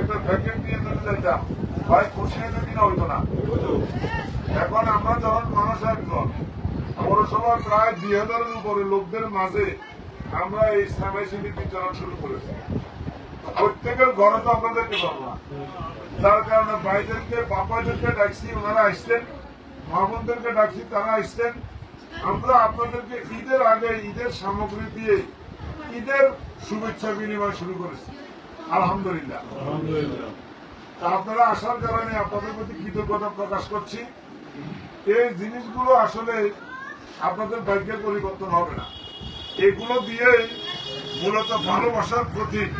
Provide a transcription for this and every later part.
একটা প্যাকেট নিয়ে যদি যাইতাম ভাই খুশি হইতো কিনা হইতো না। এখন আমরা যখন মানুষ একজন পৌরসভার প্রায় 2000-এর উপরে লোকদের মাঝে আমরা এই সামাজিক বিতরণ শুরু করেছি। প্রত্যেকের ঘরে তো আপনাদেরকে পাবো না, যার কারণে ভাইদেরকে বাবাদেরকে ডাকছি, ওনারা আসছেন, মামুনদেরকে ডাকছি, তারা আসছেন। আমরা আপনাদেরকে ঈদের আগে ঈদের সামগ্রী দিয়ে ঈদের শুভেচ্ছা বিনিময় শুরু করেছি। আলহামদুলিল্লাহ। আপনারা আসার কারণে আপনাদের প্রতি কৃতজ্ঞতা প্রকাশ করছি। এই জিনিসগুলো আসলে আপনাদের ভাগ্যের পরিবর্তন হবে না, এগুলো দিয়েই মূলত ভালোবাসার প্রতীক।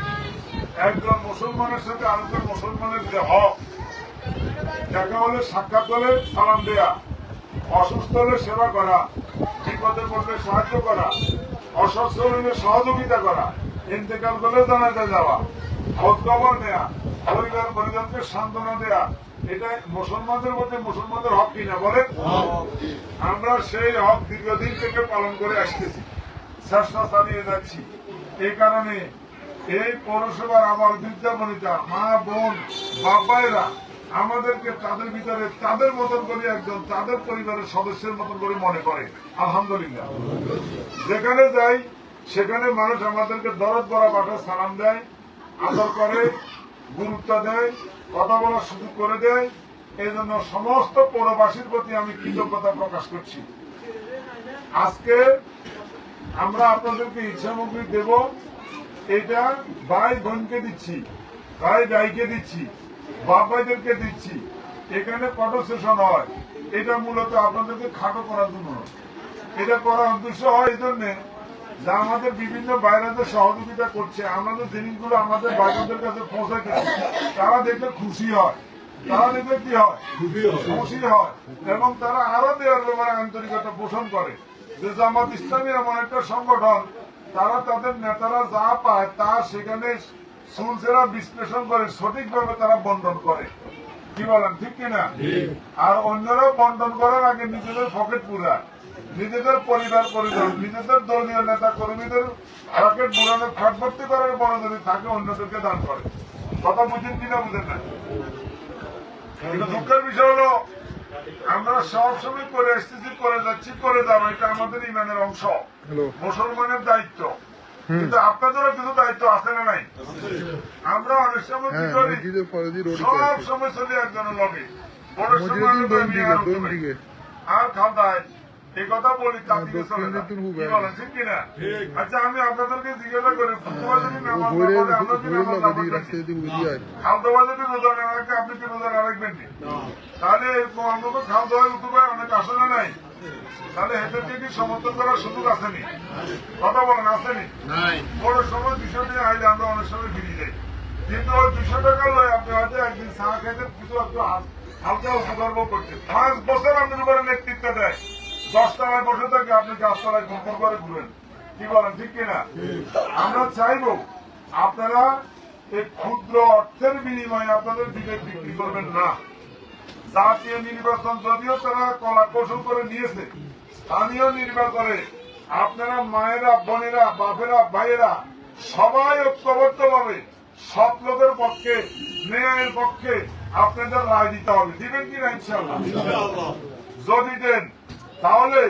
একজন মুসলমানের সাথে আরেকজন মুসলমানের যে হক, দেখা হলে সাক্ষাৎ হলে সালাম দেয়া, অসুস্থ হলে সেবা করা, বিপদে পড়লে সাহায্য করা, অসুস্থ হলে সহযোগিতা করা, ইন্তেকাল করলে জানাজা যাওয়া, খোঁজ খবর নেয়া, পরিবার পরিজনকে সান্ত্বনা দেয়া, এটা মুসলমানদের মধ্যে মুসলমানদের হক কিনা বলেন? আমরা সেই হক দীর্ঘদিন থেকে পালন করে আসতেছি, চেষ্টা চালিয়ে যাচ্ছি। এই কারণে এই পৌরসভার আমার বিদ্যামণিতা মা বোন বাবাইরা আমাদেরকে তাদের ভিতরে তাদের মতন করে একজন তাদের পরিবারের সদস্যের মতন করে মনে করে। আলহামদুলিল্লাহ। যেখানে যাই সেখানে মানুষ আমাদেরকে দরদ বড়া পাঠায়, সালাম দেয়, আদর করে, গুরুত্ব দেয়, কথা বলার সুযোগ করে দেয়। এই জন্য সমস্ত পৌরবাসীর প্রতি আমি কৃতজ্ঞতা প্রকাশ করছি। আজকে আমরা আপনাদেরকে ইচ্ছামগ্রী দেব, এটা ভাই বোনকে দিচ্ছি, ভাই ভাইকে দিচ্ছি, বাপ ভাইদেরকে দিচ্ছি। এখানে ফটো সেশন হয়, এটা মূলত আপনাদেরকে খাটো করার জন্য। এটা করার উদ্দেশ্য হয় এই জন্যে যা আমাদের বিভিন্ন বাইরেদের সহযোগিতা করছে, আমাদের জিনিসগুলো আমাদের বাইরেদের কাছে পৌঁছাইতেছে, তারা দেখলে খুশি হয়, তারা দেখলে কি হয়, খুশি হয়, এবং তারা আরো দেওয়ার ব্যাপারে আন্তরিকতা পোষণ করে। যে জামাত ইসলামী এমন একটা সংগঠন, তারা তাদের নেতারা যা পায় তা সেখানে সুলসেরা বিশ্লেষণ করে সঠিকভাবে তারা বন্টন করে। কি বলেন, ঠিক কিনা? আর অন্যরাও বন্টন করার আগে নিজেদের পকেট পুরায়, নিজেদের পরিবার পরিজন, নিজেদের দলীয় নেতা কর্মীদের পকেট পুরানো ফাট ভর্তি করার পরে যদি থাকে অন্যদেরকে দান করে। কথা বুঝেন কিনা বুঝেন না? কিন্তু দুঃখের বিষয় হলো আমরা সবসময় করে এসতেছি, করে যাচ্ছি, করে যাবো, এটা আমাদের ইমানের অংশ, মুসলমানের দায়িত্ব। কিন্তু আপনাদেরও কিছু দায়িত্ব আছে না নাই? আমরা অনেক সময় কি করি, সব সময় চলি একজনের লগে, বড় সময় আর খাওয়ায় এই কথা বলি, তার দিকে চলে না। কি বলেন, ঠিক কিনা? আচ্ছা, আমি আপনাদেরকে জিজ্ঞাসা করি, খাওয়া যদি রোজা না রাখে আপনি কি রোজা না রাখবেন? তাহলে অন্তত খাওয়া দাওয়ার উঠে অনেক আসলে নাই, তাহলে এদেরকে কি সমর্থন করার সুযোগ আসেনি? কথা বলেন, আসেনি? বড় সময় 200 টাকা আইলে আমরা অনেক সময় ফিরে যাই, কিন্তু ওই 200 টাকা লয় আপনি হয়তো একদিন চা খেতে কিছু একটু হালকা উপকর্ম করছেন। 5 বছর আপনার উপরে নেতৃত্ব দেয়, 10 তলায় বসে থাকে, আপনি 10 তলায় ঘুরঘুর করে ঘুরেন। কি বলেন, ঠিক কিনা? আমরা চাইব আপনারা এই ক্ষুদ্র অর্থের বিনিময়ে আপনাদের বিবেক বিক্রি করবেন না। জাতীয় নির্বাচন যদিও তারা কলা কৌশল করে নিয়েছে, স্থানীয় নির্বাচনে আপনারা মায়েরা, বোনেরা, বাপেরা, ভাইয়েরা সবাই ঐক্যবদ্ধ ভাবে সব লোকের পক্ষে, ন্যায়ের পক্ষে আপনাদের রায় দিতে হবে। দিবেন কিনা? ইনশাআল্লাহ। যদি দেন তাহলে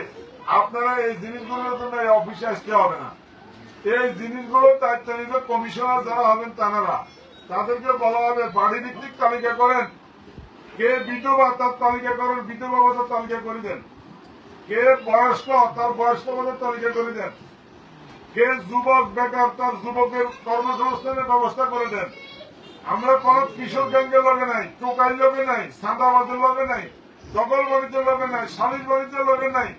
আপনারা এই জিনিসগুলোর জন্য এই অফিসে আসতে হবে না। এই জিনিসগুলোর দায়িত্ব নিবে কমিশনার যারা হবেন তারা, তাদেরকে বলা হবে বাড়ি ভিত্তিক তালিকা করেন, কে বিধবা তার তালিকা করেন, বিধবা ভাতার তালিকা করে দেন, কে বয়স্ক তার বয়স্ক ভাতার তালিকা করে দেন, কে যুবক বেকার তার যুবকের কর্মসংস্থানের ব্যবস্থা করে দেন। আমরা কোন কিশোর গ্যাংয়ের লগে নাই, টোকাই লগে নাই, সাদাবাদের লগে নাই, দখল বাণিজ্যের লগে নাই, সালিশ বাণিজ্যের লগে নাই,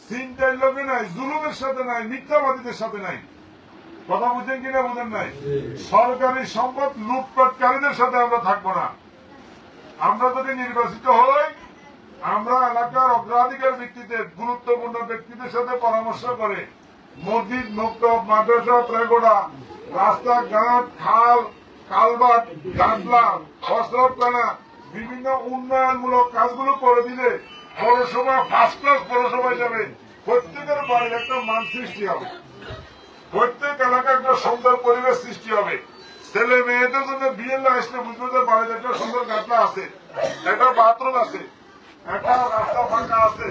ছিনতাইয়ের লগে নাই, জুলুমের সাথে নাই, মিথ্যাবাদীদের সাথে নাই। কথা বুঝেন কিনা বুঝেন নাই? সরকারি সম্পদ লুটপাটকারীদের সাথে আমরা থাকবো না। আমরা যদি নির্বাচিত হই, আমরা এলাকার অগ্রাধিকার ভিত্তিতে গুরুত্বপূর্ণ ব্যক্তিদের সাথে পরামর্শ করে মসজিদ, মক্তব, মাদ্রাসা, প্রেগোড়া, রাস্তাঘাট, খাল, কালভার্ট, গাছলা, ফসলখানা, বিভিন্ন উন্নয়নমূলক কাজগুলো করে দিলে পৌরসভা ফার্স্ট ক্লাস পৌরসভা হিসাবে প্রত্যেকের বাড়ির একটা মান সৃষ্টি হবে, প্রত্যেক এলাকায় একটা সুন্দর পরিবেশ সৃষ্টি হবে, ছেলে মেয়েদের জন্য বিয়ে আসলে বুঝবে যে বাড়িতে একটা সুন্দর গাছলা আছে, একটা বাথরুম আছে, একটা রাস্তা ফাঁকা আছে,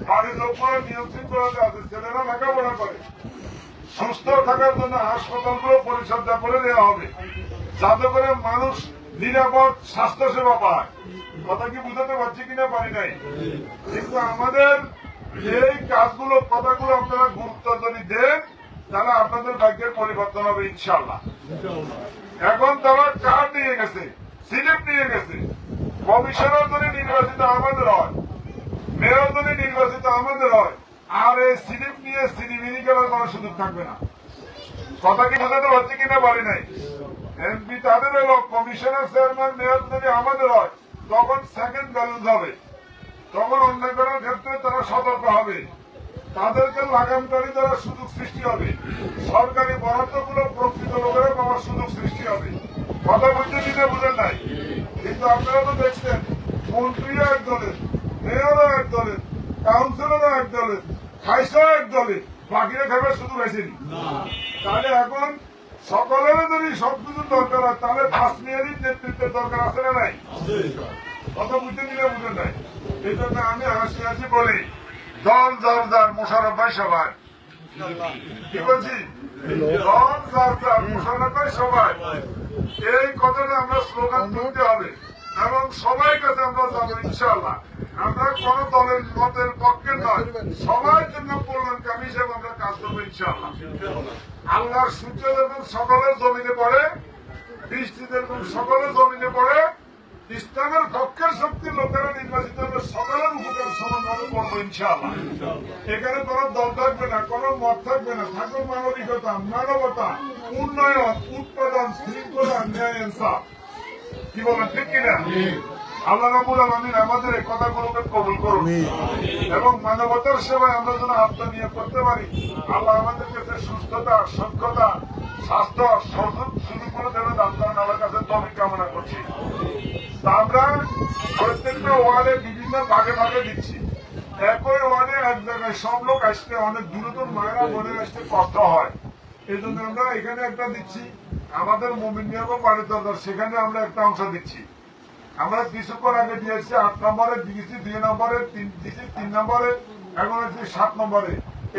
বাড়ির লোকগুলো নিয়ন্ত্রণ করা আছে, ছেলেরা লেখাপড়া করে। সুস্থ থাকার জন্য হাসপাতালগুলো পরিচর্যা করে দেওয়া হবে, যাতে করে মানুষ নিরাপদ স্বাস্থ্য সেবা পায়। কথা কি বুঝাতে পারছি কিনা পারি নাই, কিন্তু আমাদের এই কাজগুলো কথাগুলো আপনারা গুরুত্ব যদি দেন তাহলে আপনাদের ভাগ্যের পরিবর্তন হবে ইনশাল্লাহ। এখন তারা কার্ড নিয়ে গেছে, সিলিপ নিয়ে গেছে, কমিশনার যদি নির্বাচিত আমাদের হয়, মেয়র যদি নির্বাচিত আমাদের হয়, আর এই সিলিপ নিয়ে সিলিমিনি করার কোনো সুযোগ থাকবে না। কথা কি বোঝাতে পারছি কিনা পারি নাই। এমপি তাদের হলো, কমিশনার চেয়ারম্যান মেয়র যদি আমাদের হয় তখন সেকেন্ড ব্যালেন্স হবে, তখন অন্যায় করার ক্ষেত্রে তারা সতর্ক হবে, তাদেরকে লাগামকারী দ্বারা সুযোগ সৃষ্টি হবে, সরকারি বরাদ্দগুলো প্রকৃত লোকেরা পাওয়ার সুযোগ সৃষ্টি হবে। কথা বুঝতে দিতে বুঝেন নাই, কিন্তু আপনারা তো দেখছেন মন্ত্রীরা এক দলের, মেয়রও এক দলের, কাউন্সিলরও এক দলের, খাইসাও এক দলের, বাকিরা খাবার শুধু বেছেনি। তাহলে এখন সকলের যদি সবকিছু দরকার হয় তাহলে ফার্স্ট মেয়ারই নেতৃত্বের দরকার আছে না নাই? কথা বুঝতে দিলে বুঝেন নাই। এই জন্য আমি হাসি হাসি বলি, দল জরদার মোশাররফ ভাই সবাই, কি বলছি, দল জরদার মোশাররফ ভাই সবাই, এই কথাটা আমরা স্লোগান তুলতে হবে এবং সবাই কাছে আমরা যাবো ইনশাআল্লাহ। আমরা কোন দলের মতের পক্ষে নয়, সবার জন্য কল্যাণকামী হিসেবে আমরা কাজ করবো ইনশাআল্লাহ। আল্লাহর সূর্য যখন সকলের জমিনে পড়ে, বৃষ্টি যখন সকলের জমিনে পড়ে, ইসলামের পক্ষের শক্তির লোকেরা নির্বাচিত হবে, সকলের উপকার সমানভাবে করবো ইনশাআল্লাহ। এখানে কোন দল থাকবে না, কোন মত থাকবে না, থাকবে মানবিকতা, মানবতা, উন্নয়ন, উৎপাদন, শৃঙ্খলা, ন্যায়, ইনসাফ। কি বলেন ঠিক কিনা? আল্লাহ রাব্বুল আলামিন আমাদের এই কথাগুলোকে কবুল করুন এবং মানবতার সেবায় আমরা যেন আত্মনিয়োগ করতে পারি। আল্লাহ আমাদের কাছে সুস্থতা, সক্ষতা, স্বাস্থ্য, সুযোগগুলো যেন দান করেন, আল্লাহর কাছে তৌফিক কামনা করছি। আমরা প্রত্যেকটা ওয়ার্ডে বিভিন্ন ভাগে ভাগে দিচ্ছি, একই ওয়ার্ডে এক জায়গায় সব লোক আসতে অনেক দূরদূর মায়েরা বোনের আসতে কষ্ট হয়। এই জন্য আমরা এখানে একটা দিচ্ছি, আমাদের মোমিন নিয়োগ বাড়ির দরকার, সেখানে আমরা একটা অংশ দিচ্ছি। আমরা কিছুক্ষণ আগে দিয়েছি 8 নম্বরে, দিয়েছি 2 নম্বরে, দিয়েছি 3 নম্বরে, এখন হচ্ছে 7 নম্বরে,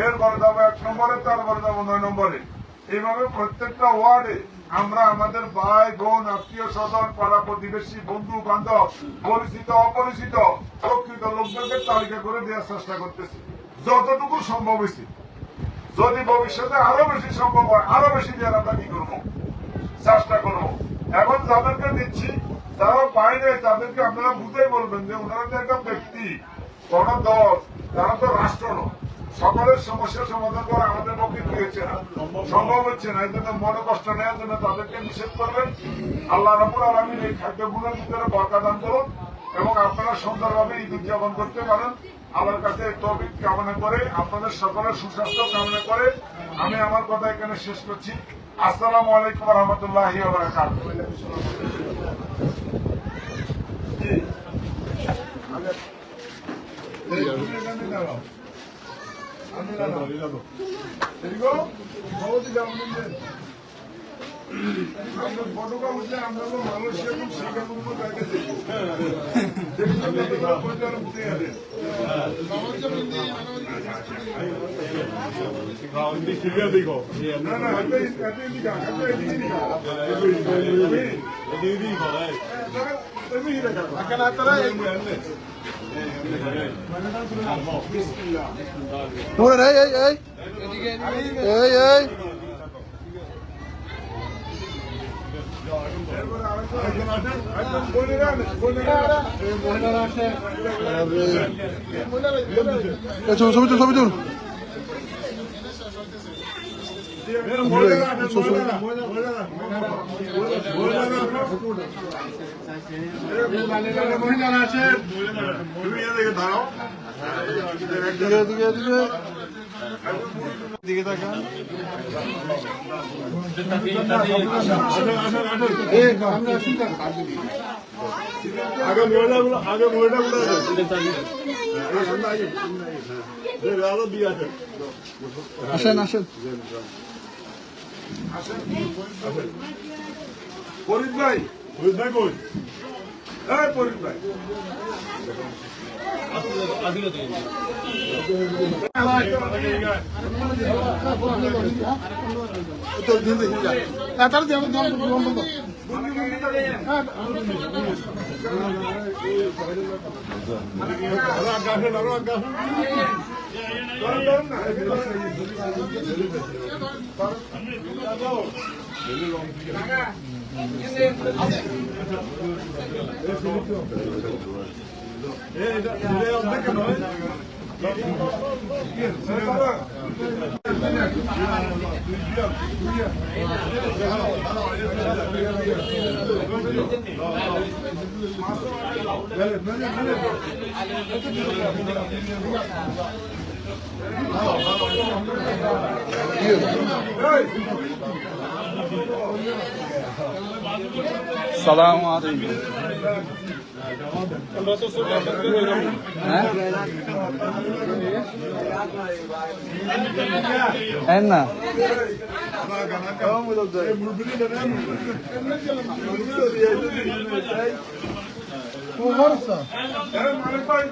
এরপরে যাবো 1 নম্বরে, তারপরে যাবো 9 নম্বরে। এইভাবে প্রত্যেকটা ওয়ার্ডে আমরা আমাদের ভাই বোন, আত্মীয় স্বজন, পাড়া প্রতিবেশী, বন্ধু বান্ধব, পরিচিত অপরিচিত প্রকৃত লোকদেরকে তালিকা করে দেওয়ার চেষ্টা করতেছি যতটুকু সম্ভব হয়েছে। যদি ভবিষ্যতে আরো বেশি সম্ভব হয়, আরো বেশি দেওয়ার আমরা কি করবো, চেষ্টা করবো। এখন যাদেরকে দিচ্ছি যারা বাইরে, তাদেরকে আপনারা বুঝেই বলবেন যে ওনারা তো একটা ব্যক্তি, কোন দল, তারা তো রাষ্ট্র নয়। সকলের সমস্যার সমাধান করা আমাদের পক্ষে কি হচ্ছে না, সম্ভব হচ্ছে না। এই জন্য মনে কষ্ট নেওয়ার জন্য তাদেরকে নিষেধ করবেন। আল্লাহ রাব্বুল আলামিন এই খাদ্যগুলোর ভিতরে বরকত দান করুন এবং আপনারা সুন্দরভাবে ঈদ উদযাপন করতে পারেন। আল্লাহর কাছে তৌফিক কামনা করে, আপনাদের সকলের সুস্বাস্থ্য কামনা করে আমি আমার কথা এখানে শেষ করছি। আসসালামু আলাইকুম ওয়া রাহমাতুল্লাহি ওয়া বারাকাতুহু। বড়কা উঠলে আমরা মালয়েশিয়া এবং সিঙ্গাপুর জায়গায় দেখি, ছবি তুল। দিকে তাকান। আগে মহিলাগুলো আসেন আসেন। ফরিদ ভাই কই? এই ফরিদ ভাই সালাম আলাইকুম। হ্যাঁ না মালিক ভাই